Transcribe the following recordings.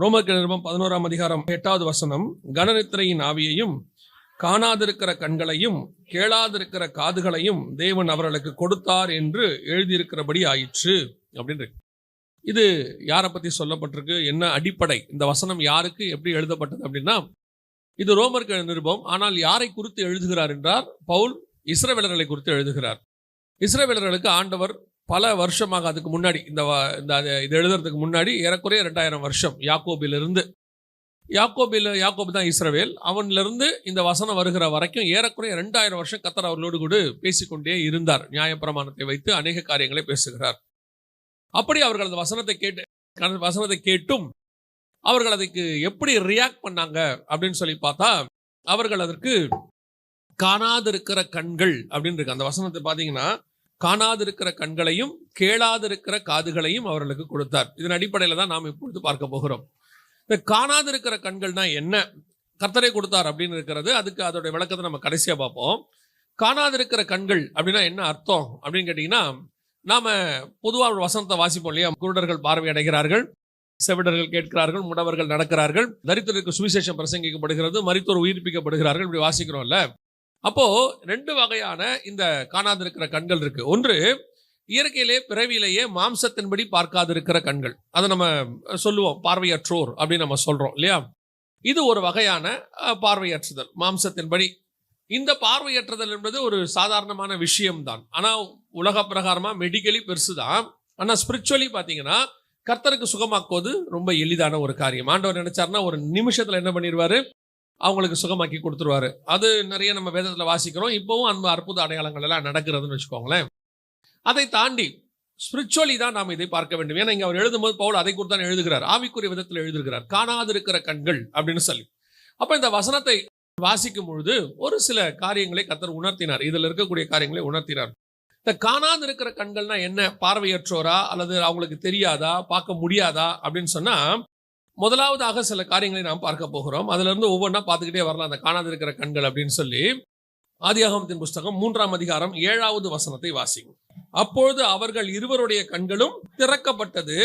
ரோமர்கள் நிருபம் 11ஆம் அதிகாரம் 8வது வசனம், கனநித்திரையின் ஆவியையும் காணாதிருக்கிற கண்களையும் கேளாதிருக்கிற காதுகளையும் தேவன் அவர்களுக்கு கொடுத்தார் என்று எழுதியிருக்கிறபடி ஆயிற்று அப்படின்னு. இது யாரை பத்தி சொல்லப்பட்டிருக்கு, என்ன அடிப்படை, இந்த வசனம் யாருக்கு எப்படி எழுதப்பட்டது அப்படின்னா, இது ரோமர்கள் நிருபம். ஆனால் யாரை குறித்து எழுதுகிறார் என்றால், பவுல் இஸ்ரவேலர்களை குறித்து எழுதுகிறார். இஸ்ரவேலர்களுக்கு ஆண்டவர் பல வருஷமாக, அதுக்கு முன்னாடி இது எழுதுறதுக்கு முன்னாடி ஏறக்குறைய 2000 வருஷம், யாக்கோபிலிருந்து, யாக்கோபு தான் இஸ்ரவேல், அவனிலிருந்து இந்த வசனம் வருகிற வரைக்கும் ஏறக்குறைய 2000 வருஷம் கர்த்தர் அவர்களோடு கூட பேசிக்கொண்டே இருந்தார். நியாயப்பிரமாணத்தை வைத்து அநேக காரியங்களை பேசுகிறார். அப்படி அவர்கள் அந்த வசனத்தை கேட்டும் அவர்கள் அதுக்கு எப்படி ரியாக்ட் பண்ணாங்க அப்படின்னு சொல்லி பார்த்தா, அவர்கள் அதற்கு காணாதிருக்கிற கண்கள் அப்படின்னு இருக்கு. அந்த வசனத்தை பார்த்தீங்கன்னா, காணாதிருக்கிற கண்களையும் கேளாதிருக்கிற காதுகளையும் அவர்களுக்கு கொடுத்தார். இதன் அடிப்படையில் தான் நாம் இப்பொழுது பார்க்க போகிறோம். இந்த காணாதிருக்கிற கண்கள்னா என்ன, கர்த்தரே கொடுத்தார் அப்படின்னு இருக்கிறது. அதுக்கு அதோடைய விளக்கத்தை நம்ம கடைசியா பார்ப்போம். காணாதிருக்கிற கண்கள் அப்படின்னா என்ன அர்த்தம் அப்படின்னு கேட்டீங்கன்னா, நாம பொதுவாக ஒரு வசனத்தை வாசிப்போம் இல்லையா, குருடர்கள் பார்வை அடைகிறார்கள், செவிடர்கள் கேட்கிறார்கள், முடவர்கள் நடக்கிறார்கள், தரித்திரருக்கு சுவிசேஷம் பிரசங்கிக்கப்படுகிறது, மரித்தோர் உயிர்ப்பிக்கப்படுகிறார்கள், இப்படி வாசிக்கிறோம்ல. அப்போ 2 வகையான இந்த காணாதிருக்கிற கண்கள் இருக்கு. ஒன்று இயற்கையிலே பிறவியிலேயே மாம்சத்தின்படி பார்க்காதிருக்கிற கண்கள், அதை நம்ம சொல்லுவோம் பார்வையற்றோர் அப்படின்னு நம்ம சொல்றோம் இல்லையா. இது ஒரு வகையான பார்வையற்றுதல் மாம்சத்தின்படி. இந்த பார்வையற்றுதல் என்பது ஒரு சாதாரணமான விஷயம்தான். ஆனால் உலக பிரகாரமா மெடிக்கலி பெருசுதான். ஆனால் ஸ்பிரிச்சுவலி பார்த்தீங்கன்னா கர்த்தருக்கு சுகமாக்குவது ரொம்ப எளிதான ஒரு காரியம். ஆண்டவர் நினைச்சாருன்னா ஒரு நிமிஷத்துல என்ன பண்ணிடுவாரு, அவங்களுக்கு சுகமாக்கி கொடுத்துருவாரு. அது நிறைய நம்ம வேதத்துல வாசிக்கிறோம். இப்பவும் அந்த அற்புத அடையாளங்கள் எல்லாம் நடக்கிறதுன்னு வச்சுக்கோங்களேன். அதை தாண்டி ஸ்பிரிச்சுவலி தான் நாம் இதை பார்க்க வேண்டும். ஏன்னா இங்க அவர் எழுதும்போது பவுல் அதை குறித்து தான் எழுதுகிறார், ஆவிக்குரிய விதத்தில் எழுதுகிறார், காணாதிருக்கிற கண்கள் அப்படின்னு சொல்லி. அப்ப இந்த வசனத்தை வாசிக்கும் பொழுது ஒரு சில காரியங்களை கர்த்தர் உணர்த்தினார், இதுல இருக்கக்கூடிய காரியங்களை உணர்த்தினார். இந்த காணாதிருக்கிற கண்கள்னா என்ன, பார்வையற்றோரா அல்லது அவங்களுக்கு தெரியாதா, பார்க்க முடியாதா அப்படின்னு சொன்னா, முதலாவதாக சில காரியங்களை நாம் பார்க்க போகிறோம். அதுல இருந்து ஒவ்வொன்றா பார்த்துக்கிட்டே வரலாம். அந்த காணாதிருக்கிற கண்கள் அப்படின்னு சொல்லி ஆதியாகமத்தின் புஸ்தகம் 3ஆம் அதிகாரம் 7வது வசனத்தை வாசிக்கும். அப்பொழுது அவர்கள் இருவருடைய கண்களும் திறக்கப்பட்டது.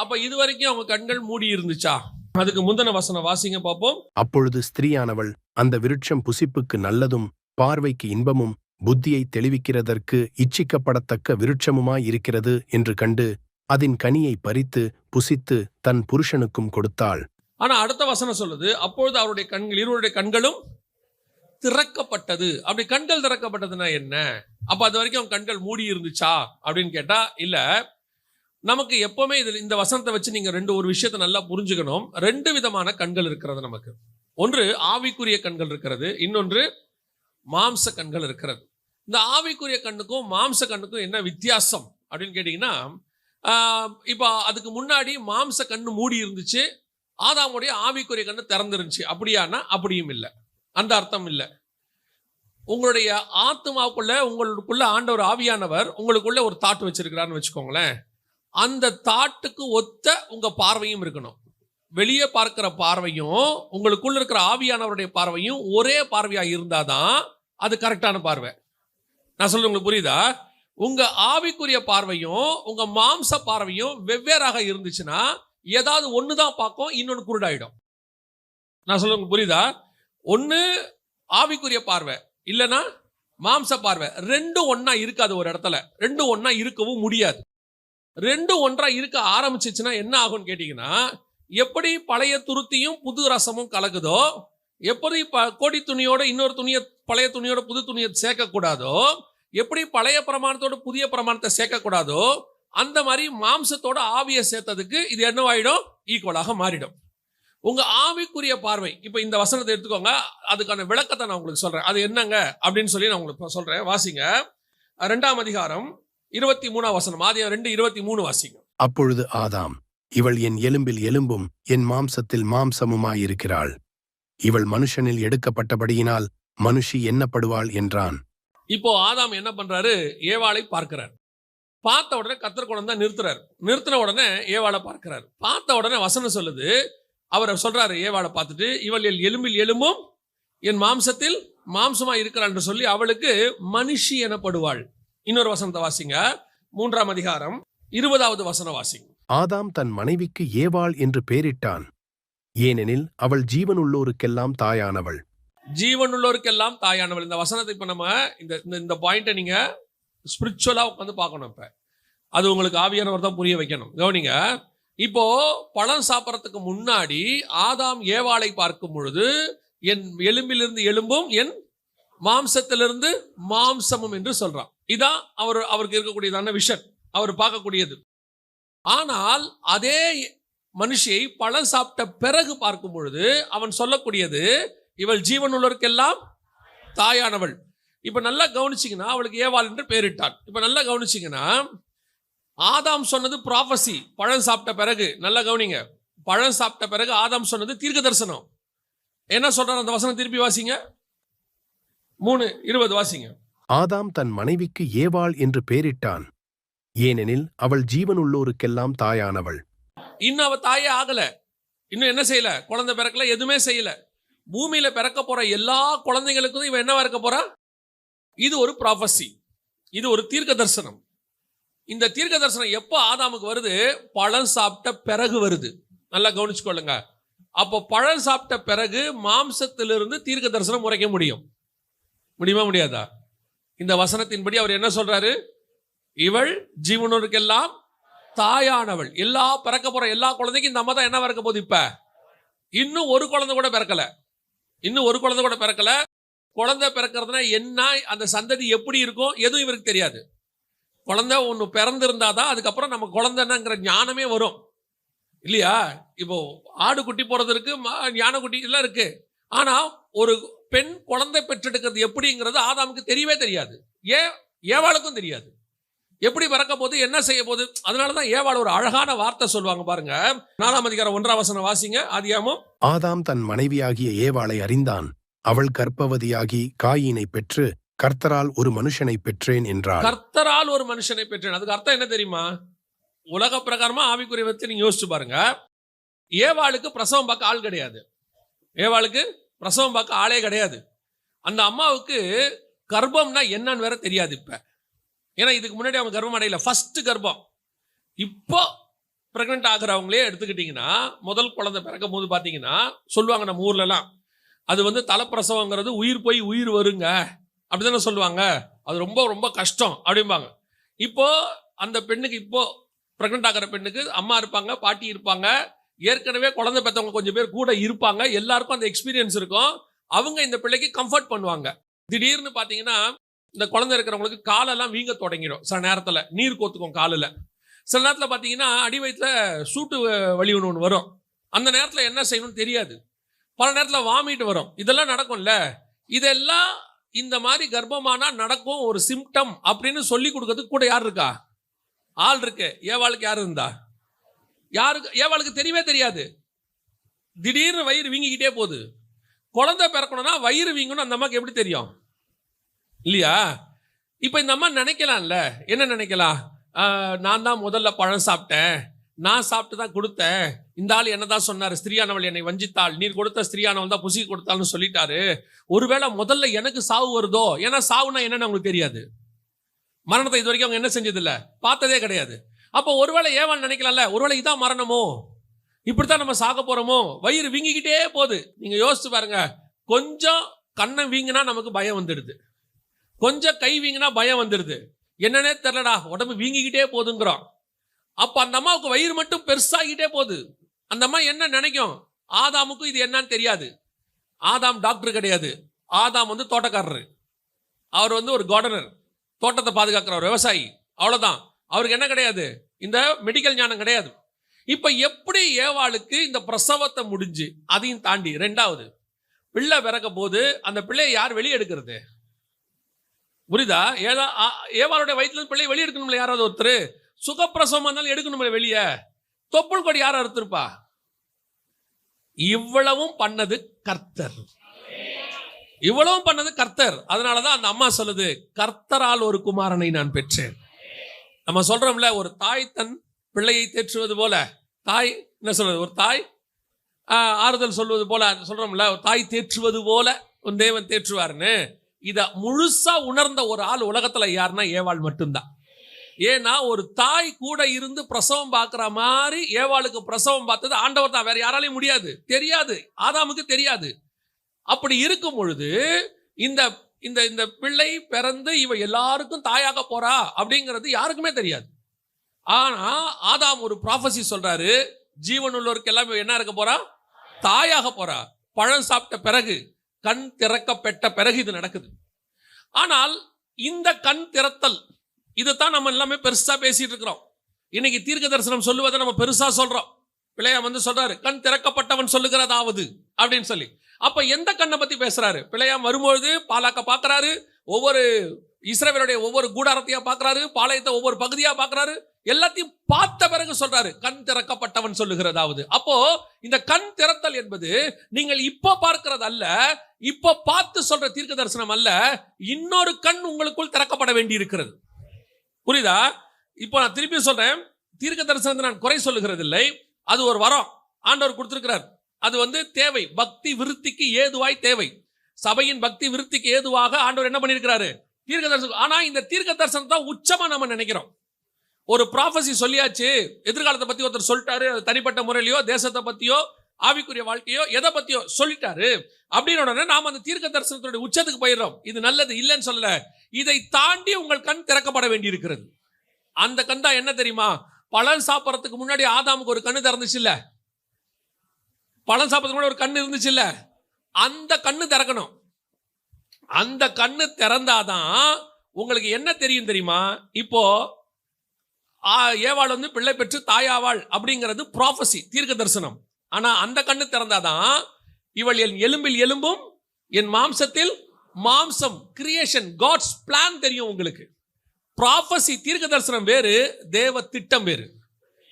அப்ப இதுவரைக்கும் அவங்க கண்கள் மூடி இருந்துச்சா? அதுக்கு முந்தின வசனம் வாசிங்க பார்ப்போம். அப்பொழுது ஸ்திரீயானவள் அந்த விருட்சம் புசிப்புக்கு நல்லதும் பார்வைக்கு இன்பமும் புத்தியை தெளிவிக்கிறதற்கு இச்சிக்கப்படத்தக்க விருட்சமுமாயிருக்கிறது என்று கண்டு அதன் கனியை பறித்து புசித்து தன் புருஷனுக்கும் கொடுத்தாள். ஆனா அடுத்த வசனம் சொல்லுது, அப்பொழுது அவருடைய கண்கள், இருவருடைய கண்களும் திறக்கப்பட்டது. அப்படி கண்கள் திறக்கப்பட்டதுன்னா என்ன? அப்ப அது வரைக்கும் அவங்க கண்கள் மூடி இருந்துச்சா அப்படின்னு கேட்டா இல்ல. நமக்கு எப்பவுமே இந்த வசனத்தை வச்சு நீங்க ஒரு விஷயத்தை நல்லா புரிஞ்சுக்கணும். 2 விதமான கண்கள் இருக்கிறது நமக்கு. ஒன்று ஆவிக்குரிய கண்கள் இருக்கிறது, இன்னொன்று மாம்ச கண்கள் இருக்கிறது. இந்த ஆவிக்குரிய கண்ணுக்கும் மாம்ச கண்ணுக்கும் என்ன வித்தியாசம் அப்படின்னு கேட்டீங்கன்னா, இப்போ அதுக்கு முன்னாடி மாம்ச கண்ணு மூடி இருந்துச்சு, ஆதாமுடைய ஆவிக்குரிய கண்ணு திறந்துருந்துச்சு. அப்படியானா அப்படியும் இல்லை, அந்த அர்த்தம் இல்லை. உங்களுடைய ஆத்மாவுக்குள்ள, உங்களுக்குள்ள ஆண்டவர் ஆவியானவர் உங்களுக்குள்ள ஒரு தாட் வச்சிருக்கிறான்னு வச்சுக்கோங்களேன். அந்த தாட்டுக்கு ஒத்த உங்க பார்வையும் இருக்கணும். வெளியே பார்க்கிற பார்வையும் உங்களுக்குள்ள இருக்கிற ஆவியானவருடைய பார்வையும் ஒரே பார்வையா இருந்தாதான் அது கரெக்டான பார்வை. நான் சொல்றது உங்களுக்கு புரியுதா? உங்க ஆவிக்குரிய பார்வையும் உங்க மாம்ச பார்வையும் வெவ்வேறாக இருந்துச்சுன்னா ஏதாவது ஒண்ணுதான் பார்க்கும், இன்னொன்னு குருடாயிடும். நான் சொல்றது உங்களுக்கு புரியுதா? ஒண்ணு ஆவிக்குரிய பார்வை, இல்லைன்னா மாம்ச பார்வை. 2 ஒண்ணா இருக்காது ஒரு இடத்துல, 2 ஒண்ணா இருக்கவும் முடியாது. 2 ஒன்றா இருக்க ஆரம்பிச்சிச்சுன்னா என்ன ஆகும்னு கேட்டீங்கன்னா, எப்படி பழைய துருத்தியும் புது ரசமும் கலக்குதோ, எப்படி கோடி துணியோட இன்னொரு துணியை, பழைய துணியோட புது துணியை சேர்க்கக்கூடாதோ, எப்படி பழைய பிரமாணத்தோட புதிய பிரமாணத்தை சேர்க்கக்கூடாதோ, அந்த மாதிரி மாம்சத்தோட ஆவியை சேர்த்ததுக்கு இது என்னவாயிடும், ஈக்குவலாக மாறிடும். உங்க ஆவிக்குரிய பார்வை, இப்ப இந்த வசனத்தை எடுத்துக்கோங்க, அதுக்கான விளக்கத்தை நான் உங்களுக்கு சொல்றேன். அது என்னங்க அப்படின்னு சொல்லி நான் உங்களுக்கு சொல்றேன். வாசிங்க 2ஆம் அதிகாரம் 23ஆம் வசனம், ஆதியாகமம் 2:23 வாசிங்க. அப்பொழுது ஆதாம், இவள் என் எலும்பில் எலும்பும் என் மாம்சத்தில் மாம்சமுமாயிருக்கிறாள், இவள் மனுஷனில் எடுக்கப்பட்டபடியினால் மனுஷி எண்ணப்படுவாள் என்றான். இப்போ ஆதாம் என்ன பண்றாரு, ஏவாளை பார்க்கிறார். பார்த்த உடனே கர்த்தர் கொண்டு தான் நிறுத்துறாரு. நிறுத்தின உடனே ஏவாளை பார்க்கிறார். பார்த்த உடனே வசனம் சொல்லுது, அவர் சொல்றாரு ஏவாளை பார்த்துட்டு, இவள் என் எலும்பில் எலும்பும் என் மாம்சத்தில் மாம்சமா இருக்கிறாள் என்று சொல்லி அவளுக்கு மனுஷி எனப்படுவாள். இன்னொரு வசனத்தை வாசிங்க, 3ஆம் அதிகாரம் 20வது வசனம் வாசிங்க. ஆதாம் தன் மனைவிக்கு ஏவாள் என்று பெயரிட்டான். ஏனெனில் அவள் ஜீவனுள்ளோருக்கெல்லாம் தாயானவள். ஜீவனுள்ளோருக்கெல்லாம் தாயானவள். இந்த வசனத்தை இப்ப நம்ம இந்த பாயிண்ட்டை நீங்க ஸ்பிரிச்சுவலா உட்காந்து பார்க்கணும். இப்ப அது உங்களுக்கு ஆவியானவர் தான் புரிய வைக்கணும். கவனிங்க, இப்போ பழம் சாப்பிட்றதுக்கு முன்னாடி ஆதாம் ஏவாளை பார்க்கும் பொழுது என் எலும்பிலிருந்து எலும்பும் என் மாம்சத்திலிருந்து மாம்சமும் என்று சொல்றான். இதான் அவருக்கு இருக்கக்கூடியதான விஷன், அவர் பார்க்கக்கூடியது. ஆனால் அதே மனுஷியை பழம் சாப்பிட்ட பிறகு பார்க்கும் பொழுது அவன் சொல்லக்கூடியது, இவள் ஜீவனுள்ளவருக்கெல்லாம் தாயானவள். இப்ப நல்லா கவனிச்சிங்கன்னா அவளுக்கு ஏவாள் என்று பெயரிட்டான். இப்ப நல்லா கவனிச்சிங்கன்னா ஆதாம் சொன்னது ப்ராஃபசி, பழம் சாப்பிட்ட பிறகு. நல்லா கவனிங்க, பழம் சாப்பிட்ட பிறகு ஆதாம் சொன்னது தீர்க்க தரிசனம். என்ன சொல்றாரு அந்த வசனம்? திருப்பி வாசிங்க, 3:20 வாசிங்க. ஆதாம் தன் மனைவிக்கு ஏவாள் என்று பெயரிட்டான், ஏனெனில் அவள் ஜீவனுள்ளோருக்கெல்லாம் தாயானவள். இன்னும் அவ தாயே ஆகல, இன்னும் என்ன செய்யல, குழந்தை பிறக்கல, எதுவுமே செய்யல. பூமியில பிறக்க போற எல்லா குழந்தைகளுக்கும் இவன் என்னவா இருக்க போறா? இது ஒரு ப்ராஃபசி, இது ஒரு தீர்க்க தரிசனம். இந்த தீர்க்க தரிசனம் எப்போ ஆதாமுக்கு வருது? பழம் சாப்பிட்ட பிறகு வருது. நல்லா கவனிச்சுக்கொள்ளுங்க. அப்போ பழம் சாப்பிட்ட பிறகு மாம்சத்திலிருந்து தீர்க்க தரிசனம் உரைக்க முடியுமா முடியாதா? இந்த வசனத்தின்படி அவர் என்ன சொல்றாரு? இவள் ஜீவனோருக்கெல்லாம் தாயானவள். எல்லா பிறக்க போற எல்லா குழந்தைக்கும் இந்த அம்மா தான் என்ன பிறக்க போகுது? இப்ப இன்னும் ஒரு குழந்தை கூட பிறக்கல. குழந்தை பிறக்கிறதுனா என்ன, அந்த சந்ததி எப்படி இருக்கும், எதுவும் இவருக்கு தெரியாது. குழந்தை ஒன்று பிறந்திருந்தாதான் அதுக்கப்புறம் நம்ம குழந்தைங்கிற ஞானமே வரும் இல்லையா? இப்போ ஆடு குட்டி போறது இருக்கு, ஞான குட்டி எல்லாம் இருக்கு. ஆனா ஒரு பெண் குழந்தை பெற்றெடுக்கிறது எப்படிங்கிறது ஆதாமுக்கு தெரியவே தெரியாது. ஏவாளுக்கும் தெரியாது. எப்படி பிறக்க போது, என்ன செய்ய போது. அதனாலதான் ஏவாள் ஒரு அழகான வார்த்தை சொல்லுவாங்க பாருங்க. 4ஆம் அதிகாரம் 1ஆம் வசனம் வாசிங்க. ஆதியாகமம். ஆதாம் தன் மனைவியாகிய ஏவாளை அறிந்தான், அவள் கர்ப்பவதியாகி காயீனை பெற்று கர்த்தரால் ஒரு மனுஷனை பெற்றேன் என்றாள். கர்த்தரால் ஒரு மனுஷனை பெற்றேன், அதுக்கு அர்த்தம் என்ன தெரியுமா? உலக பிரகாரமா ஆவிக்குரிய வச்சு நீங்க யோசிச்சு பாருங்க. ஏவாளுக்கு பிரசவம் பார்க்க ஆள் கிடையாது. ஏவாளுக்கு பிரசவம் பார்க்க ஆளே கிடையாது. அந்த அம்மாவுக்கு கர்ப்பம்னா என்னன்னு வேற தெரியாது. இப்ப ஏன்னா இதுக்கு முன்னாடி அவங்க கர்ப்பம் அடையல, ஃபர்ஸ்ட் கர்ப்பம். இப்போ பிரெக்னென்ட் ஆகுறவங்களே எடுத்துக்கிட்டீங்கன்னா, முதல் குழந்தை பிறக்கும் போது பாத்தீங்கன்னா சொல்லுவாங்க நம்ம ஊர்லலாம், அது தலைப்பிரசவங்கிறது உயிர் போய் உயிர் வருங்க அப்படிதானே சொல்லுவாங்க. அது ரொம்ப ரொம்ப கஷ்டம் அப்படிம்பாங்க. இப்போ அந்த பெண்ணுக்கு, இப்போ பிரெக்னென்ட் ஆகிற பெண்ணுக்கு அம்மா இருப்பாங்க, பாட்டி இருப்பாங்க, ஏற்கனவே குழந்தை பெற்றவங்க கொஞ்சம் பேர் கூட இருப்பாங்க. எல்லாருக்கும் அந்த எக்ஸ்பீரியன்ஸ் இருக்கும். அவங்க இந்த பிள்ளைக்கு கம்ஃபர்ட் பண்ணுவாங்க. திடீர்னு பாத்தீங்கன்னா இந்த குழந்தை இருக்கிறவங்களுக்கு காலெல்லாம் வீங்க தொடங்கிடும். சில நேரத்தில் நீர் கோத்துக்கும் காலில். சில நேரத்தில் பார்த்தீங்கன்னா அடி வயிற்றுல சூட்டு வலி ஒன்று வரும். அந்த நேரத்தில் என்ன செய்யணும்னு தெரியாது. பல நேரத்தில் வாமிட் வரும். இதெல்லாம் நடக்கும்ல. இதெல்லாம் இந்த மாதிரி கர்ப்பமானா நடக்கும் ஒரு சிம்டம் அப்படின்னு சொல்லி கொடுக்கறதுக்கு கூட யார் இருக்கா? ஆள் இருக்கு. ஏவாளுக்கு யார் இருந்தா? ஏவாளுக்கு தெரியவே தெரியாது. திடீர்னு வயிறு வீங்கிக்கிட்டே போகுது. குழந்தை பிறக்கணும்னா வயிறு வீங்கணும் அந்த அம்மாக்கு எப்படி தெரியும் இல்லையா? இப்ப இந்த அம்மா நினைக்கலாம்ல, என்ன நினைக்கலாம்? நான் தான் முதல்ல பழம் சாப்பிட்டேன், நான் சாப்பிட்டு தான் கொடுத்தேன், இந்த ஆள் என்னதான் சொன்னாரு, ஸ்திரீயானவள் என்னை வஞ்சித்தாள், நீர் கொடுத்த ஸ்திரீயானவள் தான் புசி கொடுத்தாள்னு சொல்லிட்டாரு. ஒருவேளை முதல்ல எனக்கு சாவு வருதோ? ஏன்னா சாவுனா என்னன்னு அவங்களுக்கு தெரியாது. மரணத்தை இது வரைக்கும் அவங்க என்ன செஞ்சது இல்ல, பார்த்ததே கிடையாது. அப்போ ஒருவேளை ஏவாள் நினைக்கலாம்ல, ஒருவேளை இதான் மரணமோ, இப்படித்தான் நம்ம சாக போறோமோ. வயிறு வீங்கிக்கிட்டே போகுது. நீங்க யோசிச்சு பாருங்க. கொஞ்சம் கண்ணை வீங்கினா நமக்கு பயம் வந்துடுது, கொஞ்சம் கை வீங்கினா பயம் வந்துடுது. என்னன்னே தெரியலடா, உடம்பு வீங்கிக்கிட்டே போகுதுங்கிறோம். அப்ப அந்த அம்மாவுக்கு வயிறு மட்டும் பெருசாகிட்டே போகுது. அந்த அம்மா என்ன நினைக்கும்? ஆதாமுக்கும் இது என்னன்னு தெரியாது. ஆதாம் டாக்டர் கிடையாது. ஆதாம் தோட்டக்காரரு. அவர் ஒரு கார்டனர், தோட்டத்தை பாதுகாக்கிற ஒரு விவசாயி. அவ்வளவுதான். அவருக்கு என்ன கிடையாது? இந்த மெடிக்கல் ஞானம் கிடையாது. இப்ப எப்படி ஏவாளுக்கு இந்த பிரசவத்தை முடிஞ்சு அதையும் தாண்டி ரெண்டாவது பிள்ளை பிறக்க போது அந்த பிள்ளையை யார் வெளியே எடுக்கிறது? புரியுதா? ஏவாளுடைய வயிற்றுல பிள்ளை வெளியே எடுக்கணும்ல யாராவது ஒருத்தர். சுகப்பிரசவமா இருந்தாலும் எடுக்கணும்ல வெளியே. தொப்புள் கொடி யாரும் அறுத்திருப்பா? இவ்வளவும் பண்ணது கர்த்தர். இவ்வளவும் பண்ணது கர்த்தர். அதனாலதான் அந்த அம்மா சொல்லுது, கர்த்தரால் ஒரு குமாரனை நான் பெற்றேன். நம்ம சொல்றோம்ல, ஒரு தாய் தன் பிள்ளையை தேற்றுவது போல, தாய் என்ன சொல்றது, ஒரு தாய் ஆறுதல் சொல்வது போல சொல்றோம்ல, ஒரு தாய் தேற்றுவது போல உன் தேவன் தேற்றுவாருன்னு. இத முழுசா உணர்ந்த ஒரு ஆள் உலகத்துல யாருன்னா ஏவாள் மட்டும்தான். ஏன்னா ஒரு தாய் கூட இருந்து பிரசவம் பார்க்கிற மாதிரி ஏவாளுக்கு பிரசவம் பார்த்தது ஆண்டவர் தான், வேற யாராலையும் முடியாது, தெரியாது, ஆதாமுக்கு தெரியாது. அப்படி இருக்கும் பொழுது இந்த இந்த இந்த பிள்ளை பிறந்து இவ எல்லாருக்கும் தாயாக போறா அப்படிங்கிறது யாருக்குமே தெரியாது. ஆனா ஆதாம் ஒரு ப்ராஃபசி சொல்றாரு, ஜீவன் உள்ளவருக்கு எல்லாம் என்ன இருக்க போறா? தாயாக போறா. பழம் சாப்பிட்ட பிறகு, கண் திறக்கப்பட்ட பிறகு இது நடக்குது. ஆனால் இந்த கண் திறத்தல் இதைத்தான் நம்ம எல்லாமே பெருசா பேசிட்டு இருக்கிறோம். இன்னைக்கு தீர்க்க தரிசனம் சொல்லுவதை நம்ம பெருசா சொல்றோம். பிள்ளையாம் வந்து சொல்றாரு, கண் திறக்கப்பட்டவன் சொல்லுகிறதாவது அப்படின்னு சொல்லி. அப்ப எந்த கண்ணை பத்தி பேசுறாரு? பிள்ளையாம் வரும்பொழுது பாலாக்க பாக்குறாரு, ஒவ்வொரு இஸ்ரவேலுடைய ஒவ்வொரு கூடாரத்தையா பாக்குறாரு, பாளையத்தை ஒவ்வொரு பகுதியா பாக்குறாரு, எல்லாத்தையும் பார்த்த பிறகு சொல்றாரு கண் திறக்கப்பட்டவன் சொல்லுகிறதாவது. அப்போ இந்த கண் திறத்தல் என்பது நீங்கள் இப்ப பார்க்கிறது அல்ல, இப்ப பார்த்து சொல்ற தீர்க்க தரிசனம் அல்ல, இன்னொரு கண் உங்களுக்குள் திறக்கப்பட வேண்டி இருக்கிறது. புரியுதா? இப்போ நான் திருப்பி சொல்றேன், தீர்க்க தரிசனத்தை நான் குறை சொல்லுகிறது இல்லை, அது ஒரு வரம் ஆண்டவர் கொடுத்திருக்கிறார். அது வந்து தேவை, பக்தி விருத்திக்கு ஏதுவாய் தேவை. சபையின் பக்தி விருத்திக்கு ஏதுவாக ஆண்டவர் என்ன பண்ணியிருக்கிறாரு? தீர்க்க தரிசனம். ஆனா இந்த தீர்க்க தரிசனம் தான் உச்சமா நம்ம நினைக்கிறோம். ஒரு ப்ராஃபசி சொல்லியாச்சு, எதிர்காலத்தை பத்தி ஒருத்தர் சொல்லிட்டாரு, அது தனிப்பட்ட முறையிலையோ தேசத்தை பத்தியோ ஆவிக்குரிய வாழ்க்கையோ எதை பத்தியோ சொல்லிட்டாரு அப்படின்னு உடனே நாம அந்த தீர்க்க தரிசனத்துடைய உச்சத்துக்கு போயிடுறோம். இது நல்லது இல்லைன்னு சொல்லல, இதை தாண்டி உங்கள் கண் திறக்கப்பட வேண்டி இருக்கிறது. அந்த கண் தான் என்ன தெரியுமா? பழம் சாப்பிட்றதுக்கு முன்னாடி ஆதாமுக்கு ஒரு கண்ணு திறந்துச்சு இல்ல, பழம் சாப்பிட்றதுக்கு முன்னாடி ஒரு கண்ணு இருந்துச்சு இல்ல, அந்த கண்ணு திறக்கணும். அந்த கண்ணு திறந்தாதான் உங்களுக்கு என்ன தெரியும் தெரியுமா? இப்போ ஏவாள் வந்து பிள்ளை பெற்று தாயாவாள் அப்படிங்கிறது ப்ராஃபசி, தீர்க்க தரிசனம். ஆனா அந்த கண்ணு திறந்தாதான் இவள் என் எலும்பில் எலும்பும் என் மாம்சத்தில் மாம்சம், கிரியேஷன், காட்ஸ் பிளான் தெரியும் உங்களுக்கு. ப்ராஃபசி தீர்க்க தரிசனம் வேறு, தேவ திட்டம் வேறு.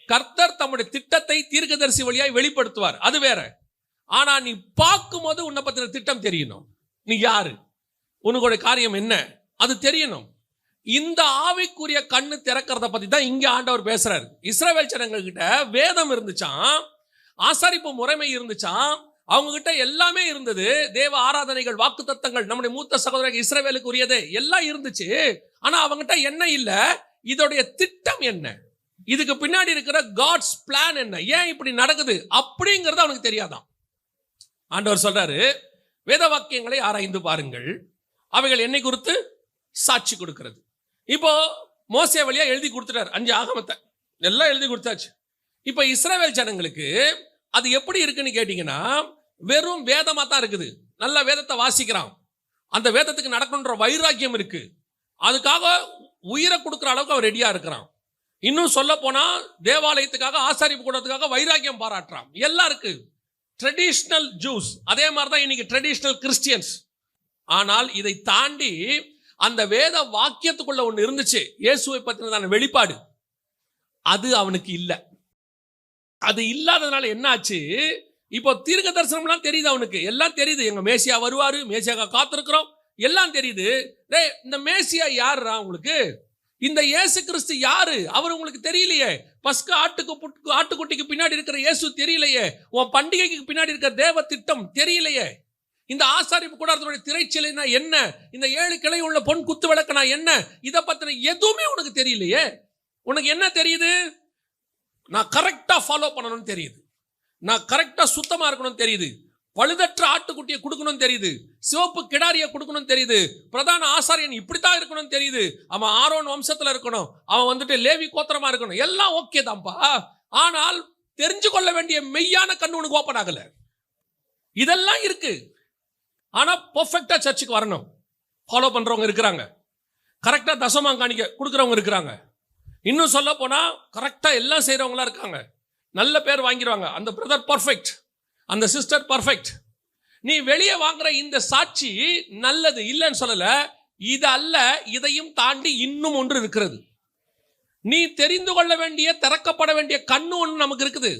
கர்த்தர் தம்முடைய திட்டத்தை தீர்க்கதரிசி வழியாய் வெளிப்படுத்துவார், அது வேற. ஆனா நீ பார்க்கும் போது உன்னை பத்தின திட்டம் தெரியணும். நீ யாரு, உனக்குடைய காரியம் என்ன, அது தெரியணும். இந்த ஆவிக்குரிய கண்ணு திறக்கிறத பத்தி தான் இங்க ஆண்டவர் பேசுறாரு. இஸ்ரவேல் ஜனங்கள் கிட்ட வேதம் இருந்துச்சாம், ஆசாரிப்பு முறைமை இருந்துச்சாம், அவங்க கிட்ட எல்லாமே இருந்தது. தேவ ஆராதனைகள், வாக்கு தத்தங்கள், நம்முடைய மூத்த சகோதரர்கள் இஸ்ரவேலுக்கு உரியதே எல்லாம் இருந்துச்சு. ஆனா அவங்ககிட்ட என்ன இல்ல, இதோடைய திட்டம் என்ன, இதுக்கு பின்னாடி இருக்கிற காட்ஸ் பிளான் என்ன, ஏன் இப்படி நடக்குது அப்படிங்கிறது அவனுக்கு தெரியாதான். ஆண்டவர் சொல்றாரு, வேத வாக்கியங்களை ஆராய்ந்து பாருங்கள், அவைகள் என்னை குறித்து சாட்சி கொடுக்கிறது. இப்போ மோசே வழியா எழுதி கொடுத்துட்டார், 5 ஆகமத்தை எல்லாம் எழுதி கொடுத்தாச்சு. இப்ப இஸ்ரவேல் ஜனங்களுக்கு அது எப்படி இருக்குன்னு கேட்டீங்கன்னா, வெறும் வேதமா தான் இருக்குது. நல்ல வேதத்தை வாசிக்கிறான், அந்த வேதத்துக்கு நடக்கணுன்ற வைராக்கியம் இருக்கு, அதுக்காக உயிரை கொடுக்குற அளவுக்கு அவன் ரெடியா இருக்கிறான். இன்னும் சொல்ல போனா தேவாலயத்துக்காக, ஆசாரிப்பு கூடத்துக்காக வைராக்கியம் பாராட்டுறான், எல்லாம் இருக்கு. ட்ரெடிஷ்னல் ஜூஸ், அதே மாதிரிதான் இன்னைக்கு ட்ரெடிஷ்னல் கிறிஸ்டியன்ஸ். ஆனால் இதை தாண்டி அந்த வேத வாக்கியத்துக்குள்ள ஒண்ணு இருந்துச்சு, இயேசுவை பற்றின வெளிப்பாடு, அது அவனுக்கு இல்லை. அது இல்லாததுனால என்ன ஆச்சு? இப்போ தீர்க்க தரிசனம்லாம் தெரியுது அவனுக்கு, எல்லாம் தெரியுது. எங்க மேசியா வருவாரு, மேசியாக காத்திருக்கிறோம், எல்லாம் தெரியுது. இந்த மேசியா யாருடா உங்களுக்கு? இந்த இயேசு கிறிஸ்து யாரு அவர் உங்களுக்கு தெரியலையே. பஸ்கா ஆட்டுக்குட்டிக்கு பின்னாடி இருக்கிற இயேசு தெரியலையே. உன் பண்டிகைக்கு பின்னாடி இருக்கிற தேவ திட்டம் தெரியலையே. இந்த ஆசாரிப்பு கூடாரத்தினுடைய திரைச்சிலைனா என்ன, இந்த 7 கிளை உள்ள பொன் குத்து விளக்குனா என்ன, இதை பத்தின எதுவுமே உனக்கு தெரியலையே. உனக்கு என்ன தெரியுது? நான் கரெக்டா ஃபாலோ பண்ணணும்னு தெரியுது, நான் கரெக்டா சுத்தமா இருக்கணும்னு தெரியுது, பழுதற்ற ஆட்டுக்குட்டியை கொடுக்கணும்னு தெரியுது, சிவப்பு கிடாரியை கொடுக்கணும்னு தெரியுது, பிரதான ஆசாரியன் இப்படித்தான் இருக்கணும்னு தெரியுது, அவன் ஆரோன் வம்சத்துல இருக்கணும், அவன் வந்துட்டு லேவி கோத்திரமா இருக்கணும், எல்லாம் ஓகே தான்ப்பா. ஆனால் தெரிஞ்சு கொள்ள வேண்டிய மெய்யான கண்ணு உனக்கு ஓப்பன் ஆகல. இதெல்லாம் இருக்கு. ஆனா பெர்ஃபெக்ட்டா சர்ச்சுக்கு வரணும், ஃபாலோ பண்றவங்க இருக்கிறாங்க, கரெக்டா தசமாம் காணிக்க கொடுக்குறவங்க இருக்கிறாங்க, இன்னும் சொல்ல போனா கரெக்டா எல்லாம் செய்யறவங்களா இருக்காங்க, நல்ல பேர் வாங்கிடுவாங்க. அந்த பிரதர் பர்ஃபெக்ட், அந்த சிஸ்டர் பர்ஃபெக்ட். நீ வெளியே வாங்குற இந்த சாட்சி நல்லது இல்லைன்னு சொல்லல, இது அல்ல, இதையும் தாண்டி இன்னும் ஒன்று இருக்கிறது. நீ தெரிந்து கொள்ள வேண்டிய, திறக்கப்பட வேண்டிய கண்ணு ஒன்று நமக்கு இருக்குது.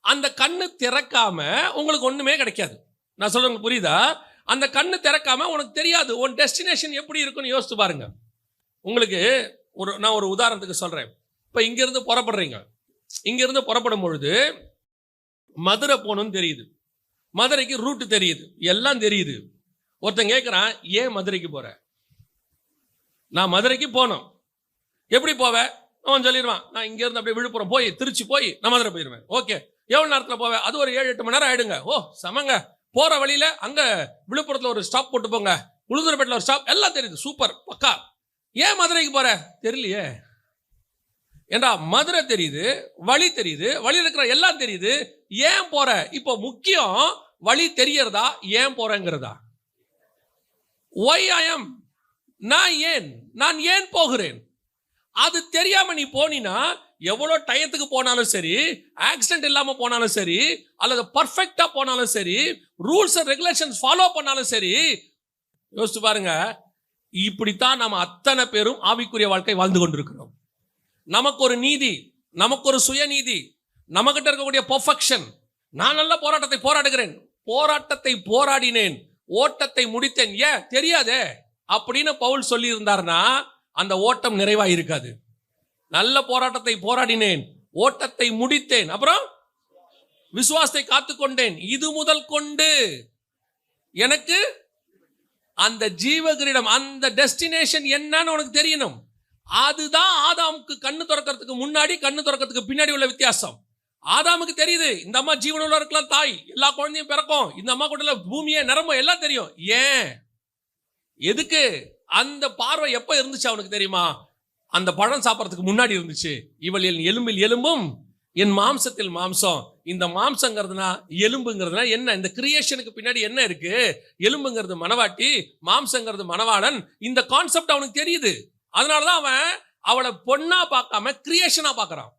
அந்த கண்ணு திறக்காம உங்களுக்கு ஒண்ணுமே கிடைக்காது. நான் சொல்றது புரியுதா? அந்த கண்ணு திறக்காம உனக்கு தெரியாது உன் டெஸ்டினேஷன் எப்படி இருக்குன்னு யோசிச்சு பாருங்க. உங்களுக்கு நான் ஒரு உதாரணத்துக்கு சொல்றேன். இப்ப இங்கிருந்து புறப்படுறீங்க, இங்கிருந்து புறப்படும் பொழுது மதுரை போகணும்னு தெரியுது, மதுரைக்கு ரூட் தெரியுது, எல்லாம் தெரியுது. ஒருத்தன் கேட்குறான், ஏன் மதுரைக்கு போற? நான் மதுரைக்கு போனோம், எப்படி போவேன்? அவன் சொல்லிடுவான், நான் இங்க இருந்து அப்படியே விழுப்புரம் போய் திருச்சி போய் நான் மதுரை போயிருவேன். ஓகே, எவ்வளவு நேரத்துல போவேன்? அது ஒரு 7-8 மணி நேரம் ஆயிடுங்க. ஓ சமங்க. போற வழியில அங்க விழுப்புரத்துல ஒரு ஸ்டாப் போட்டு போங்க, உளுந்தூர்பேட்டில் ஒரு ஸ்டாப், எல்லாம் தெரியுது, சூப்பர் பக்கா. ஏன் மதுரைக்கு போற? தெரியலையே. ஏண்டா மதுரை தெரியுது, வழி தெரியுது, வழியில் இருக்கிற எல்லாம் தெரியுது, ஏன் போற? இப்போ முக்கியம் வழி தெரியறதா ஏன் போறேங்கிறதா? why I am, நான் ஏன் போகிறேன்? அது தெரியாம நீ போனீனா எவ்வளவு டயத்துக்கு போனாலும் சரி, ஆக்சிடென்ட் இல்லாம போனாலும் சரி, அல்லது பர்ஃபெக்டா போனாலும் சரி, ரூல்ஸ் அண்ட் ரெகுலேஷன்ஸ் ஃபாலோ பண்ணாலும் சரி, யோசிச்சு பாருங்க. இப்படித்தான் நம்ம அத்தனை பேரும் ஆவிக்குரிய வாழ்க்கை வாழ்ந்து கொண்டிருக்கிறோம். நமக்கு ஒரு நீதி, நமக்கு ஒரு சுயநீதி, நமக்கிட்ட இருக்கக்கூடிய பெர்ஃபெக்ஷன். நான் நல்ல போராட்டத்தை போராடினேன், ஓட்டத்தை முடித்தேன். ஏன் தெரியாதே அப்படின்னு பவுல் சொல்லி இருந்தார்னா அந்த ஓட்டம் நிறைவா இருக்காது. நல்ல போராட்டத்தை போராடினேன், ஓட்டத்தை முடித்தேன், அப்புறம் விசுவாசத்தை காத்துக்கொண்டேன். இது முதல் கொண்டு எனக்கு அந்த ஜீவகிரீடம், அந்த டெஸ்டினேஷன் என்னன்னு உனக்கு தெரியணும். அதுதான் ஆதாமுக்கு கண்ணு திறக்கிறதுக்கு முன்னாடி கண்ணு திறக்கிறதுக்கு பின்னாடி உள்ள வித்தியாசம். ஆதாமுக்கு தெரியுது, இந்த அம்மா ஜீவனுள்ள இருக்கலாம், தாய், எல்லா குழந்தையும் பிறக்கும், இந்த அம்மா கூட பூமியே நிரம்பும், எல்லாம் தெரியும். ஏன்? எதுக்கு? அந்த பார்வை எப்ப இருந்துச்சு அவனுக்கு தெரியுமா? அந்த பழம் சாப்பிட்றதுக்கு முன்னாடி இருந்துச்சு. இவள் என் எலும்பில் எலும்பும் என் மாம்சத்தில் மாம்சம். இந்த மாம்சங்கிறதுனா எலும்புங்கிறதுனா என்ன? இந்த கிரியேஷனுக்கு பின்னாடி என்ன இருக்கு? எலும்புங்கிறது மனவாட்டி, மாம்சங்கிறது மனவாளன். இந்த கான்செப்ட் அவனுக்கு தெரியுது. அதனாலதான் அவன் அவளை பொண்ணா பார்க்காம கிரியேஷனா பார்க்கறான்.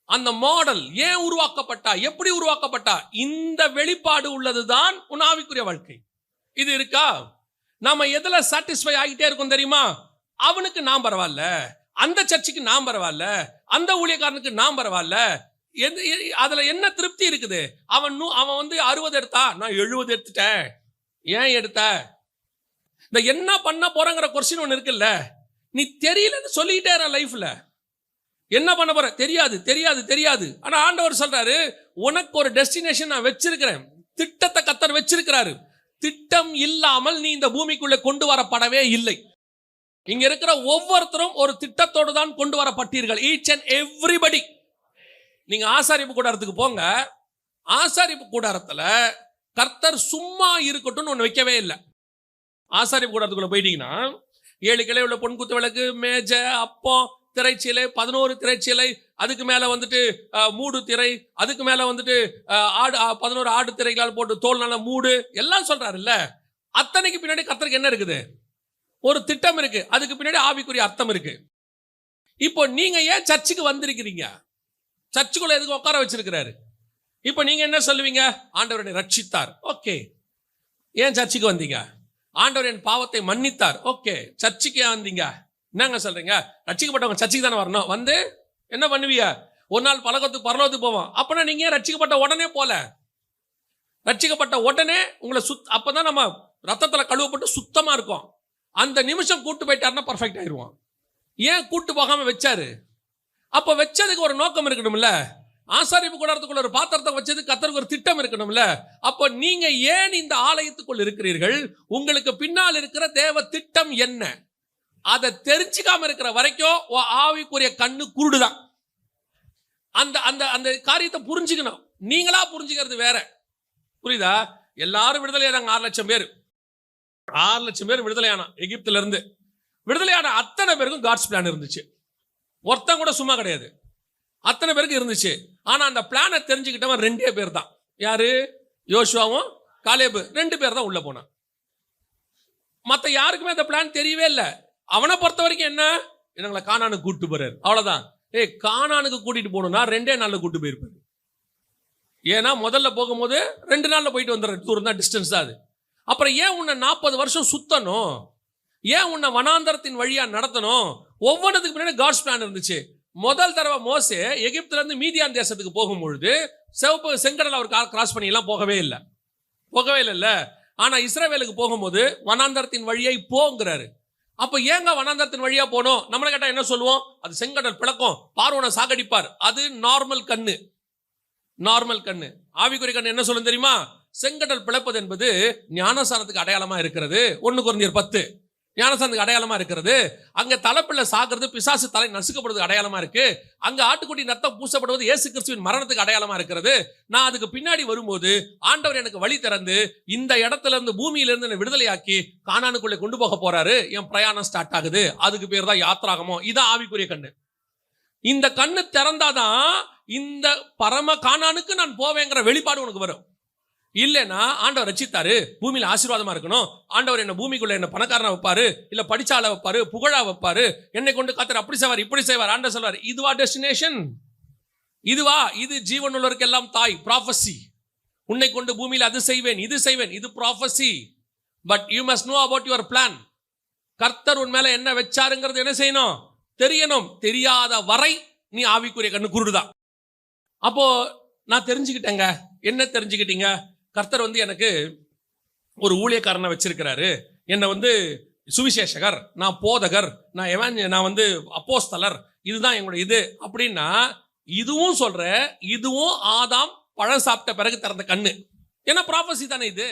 அந்த மாடல் ஏன் உருவாக்கப்பட்டா, எப்படி உருவாக்கப்பட்டா? இந்த வெளிப்பாடு உள்ளதுதான் உன் ஆவிக்குரிய வாழ்க்கை. இது இருக்கா? நாம எதுல சாட்டிஸ்ஃபை ஆகிட்டே இருக்கும் தெரியுமா? அவனுக்கு நான் பரவாயில்ல, அந்த சர்ச்சுக்கு நான் பரவாயில்ல, அந்த ஊழியக்காரனுக்கு நான் பரவாயில்ல, அதுல என்ன திருப்தி இருக்குது? அவன் 60 எடுத்தா, நான் 70 எடுத்துட்டேன். ஏன் எடுத்த? இந்த என்ன பண்ண போறங்கிற கொஸ்டின் ஒன்று இருக்குல்ல, நீ தெரியலன்னு சொல்லிட்டே லைஃப்ல. என்ன பண்ண போற? தெரியாது. ஆனா ஆண்டவர் சொல்றாரு, உனக்கு ஒரு டெஸ்டினேஷன் நான் வச்சிருக்கிறேன், திட்டத்தை கர்த்தர் வச்சிருக்கிறாரு. திட்டம் இல்லாமல் நீ இந்த பூமிக்குள்ள கொண்டு வரப்படவே இல்லை. இங்க இருக்கிற ஒவ்வொருத்தரும் ஒரு திட்டத்தோடு தான் கொண்டு வரப்பட்டீர்கள். Each and everybody. நீங்க ஆசாரிப்பு கூடாரத்துக்கு போங்க, ஆசாரிப்பு கூடாரத்துல கர்த்தர் சும்மா இருக்கட்டும் ஒண்ணு வைக்கவே இல்லை. ஆசாரிப்பு கூடாரத்துக்குள்ள போயிட்டீங்கன்னா 7 கிளை உள்ள பொன்குத்து விளக்கு, மேஜை, அப்பம், திரைச்சீலை, 11 திரைச்சீலை, அதுக்கு மேல மூடு திரை, அதுக்கு மேல 11 ஆடு திரைகளால் போட்டு தோல் நல்ல மூடு, எல்லாம் சொல்றாரு இல்ல. அத்தனைக்கு பின்னாடி கர்த்தருக்கு என்ன இருக்குது? ஒரு திட்டம் இருக்கு. அதுக்கு பின்னாடி ஆவிக்குரிய அர்த்தம் இருக்கு. இப்போ நீங்க ஏன் சர்ச்சுக்கு வந்திருக்கிறீங்க? சர்ச்சுக்குள்ள எதுக்கு உட்கார வச்சிருக்கிறாரு? இப்போ நீங்க என்ன சொல்லுவீங்க? ஆண்டவர் என்னை ரட்சித்தார். ஓகே. ஏன் சர்ச்சுக்கு வந்தீங்க? ஆண்டவர் என் பாவத்தை மன்னித்தார். ஓகே. சர்ச்சுக்கு ஏன் வந்தீங்க? என்னங்க சொல்றீங்க? ரட்சிக்கப்பட்டவங்க சர்ச்சுக்கு தானே வரணும். வந்து என்ன பண்ணுவீங்க? ஒரு நாள் பரலோகத்துக்கு போவோம். அப்பனா நீங்க ஏன் ரட்சிக்கப்பட்ட உடனே போல? ரட்சிக்கப்பட்ட உடனே உங்களை அப்பதான் நம்ம ரத்தத்துல கழுவப்பட்டு சுத்தமா இருக்கும். அந்த நிமிஷம் கூட்டு போயிட்டாருன்னா பர்ஃபெக்ட் ஆயிடுவான். ஏன் கூட்டு போகாம வச்சாரு? அப்ப வச்சதுக்கு ஒரு நோக்கம் இருக்கணும்ல. ஆசாரிப்பு கூடாரத்துக்குள்ள ஒரு பாத்திரத்தை வச்சது கர்த்தருக்கு ஒரு திட்டம் இருக்கணும்ல. அப்போ நீங்க ஏன் இந்த ஆலயத்துக்குள் இருக்கிறீர்கள்? உங்களுக்கு பின்னால் இருக்கிற தேவ திட்டம் என்ன? அதை தெரிஞ்சுக்காம இருக்கிற வரைக்கும் ஆவிக்குரிய கண்ணு குருடுதான். அந்த அந்த அந்த காரியத்தை புரிஞ்சுக்கணும். நீங்களா புரிஞ்சுக்கிறது வேற. புரியுதா? எல்லாரும் விடுதலையானாங்க. 6 லட்சம் பேர் 6 லட்சம் பேர் விடுதலையானா. எகிப்துல இருந்து விடுதலையான அத்தனை பேருக்கும் காட்ஸ் பிளான் இருந்துச்சு. ஒருத்தன் கூட சும்மா கிடையாது, அத்தனை பேருக்கு இருந்துச்சு. ஆனா அந்த பிளானை தெரிஞ்சுக்கிட்டவன் 2 பேர் தான். யாரு? யோசுவாவும் காலேபு. 2 பேர் தான் உள்ள போனான். மத்த யாருக்குமே அந்த பிளான் தெரியவே இல்லை. அவனை பொறுத்த வரைக்கும் என்ன? எங்களை கானானுக்கு கூட்டு போறாரு, அவ்வளவுதான். கானானுக்கு கூட்டிட்டு போகணும்னா 2 நாள்ல கூட்டு போயிருப்பாரு. ஏன்னா முதல்ல போகும்போது 2 நாள்ல போயிட்டு வந்துடுற தூரம் தான், டிஸ்டன்ஸ் தான் அது. அப்புறம் ஏன் உன்னை 40 வருஷம் சுத்தணும்? ஏன் உன்னை வனாந்தரத்தின் வழியா நடத்தணும்? ஒவ்வொன்றதுக்கு பின்னாடி காட்ஸ் பிளான் இருந்துச்சு. முதல் தடவை மோசே எகிப்துல இருந்து மீதியான் தேசத்துக்கு போகும்பொழுது செங்கடல் அவர் கிராஸ் பண்ணி எல்லாம் போகவே இல்லை. ஆனா இஸ்ரவேலுக்கு போகும்போது வனாந்தரத்தின் வழியை போங்கிறாரு. அப்ப ஏங்க வனாந்தரத்தின் வழியா போனோம்? நம்மளை கேட்டா என்ன சொல்லுவோம்? அது செங்கடல் பிளக்கும், பார்வோனை சாகடிப்பார். அது நார்மல் கண்ணு. ஆவிக்குரிய கண்ணு என்ன சொல்லும் தெரியுமா? செங்கடல் பிளப்பது என்பது ஞானசானத்துக்கு அடையாளமா இருக்கிறது. 1 கொரிந்தியர் 10. ஞானஸ்தானத்துக்கு அடையாளமா இருக்கிறது. அங்க தலைப்பிள்ளை சாகிறது, பிசாசு தலை நசுக்கப்படுவதுக்கு அடையாளமா இருக்கு. அங்க ஆட்டுக்குட்டி ரத்தம் பூசப்படுவது இயேசு கிறிஸ்துவின் மரணத்துக்கு அடையாளமா இருக்கிறது. நான் அதுக்கு பின்னாடி வரும்போது ஆண்டவர் எனக்கு வழி திறந்து இந்த இடத்துல இருந்து, பூமியில இருந்து என்னை விடுதலையாக்கி கானானுக்குள்ளே கொண்டு போக போறாரு. என் பிரயாணம் ஸ்டார்ட் ஆகுது. அதுக்கு பேர் தான் யாத்ராகமம். இதான் ஆவிக்குரிய கண்ணு. இந்த கண்ணு திறந்தாதான் இந்த பரம கானானுக்கு நான் போவேங்கிற வெளிப்பாடு உனக்கு வரும். இல்லைன்னா ஆண்டவர் ரட்சித்தாரு, பூமியில ஆசீர்வாதமா இருக்கணும், ஆண்டவர் என்ன பூமிக்குள்ள என்ன பணக்காரனா வைப்பாரு, இல்ல படிச்சால வைப்பாரு, புகழா வைப்பாரு, என்னை கொண்டு கத்தர் அப்படி செய்வார் இப்படி செய்வார், ஆண்டவர் சொல்வார். இதுவா டெஸ்டினேஷன்? இதுவா? இது ஜீவனுள்ளவருக்கெல்லாம் தாய் ப்ராஃபஸி. உன்னை கொண்டு பூமியில அது செய்வேன் இது செய்வேன், இது prophecy. But you must know about your plan. கர்த்தர் உன் மேல என்ன வச்சாருங்கிறது என்ன செய்யணும்? தெரியணும். தெரியாத வரை நீ ஆவிக்குரிய கண்ணு குருடுதான். அப்போ நான் தெரிஞ்சுக்கிட்டேங்க. என்ன தெரிஞ்சுக்கிட்டீங்க? கர்த்தர் எனக்கு ஒரு ஊழியக்காரனை வச்சிருக்கிறாரு. என்னை சுவிசேஷகர், நான் போதகர், நான் அப்போஸ்தலர், இதுதான் எங்களுடைய இது அப்படின்னா, இதுவும் சொல்ற, இதுவும் ஆதாம் பழம் சாப்பிட்ட பிறகு திறந்த கண்ணு. ஏன்னா ப்ராஃபஸி தானே இது.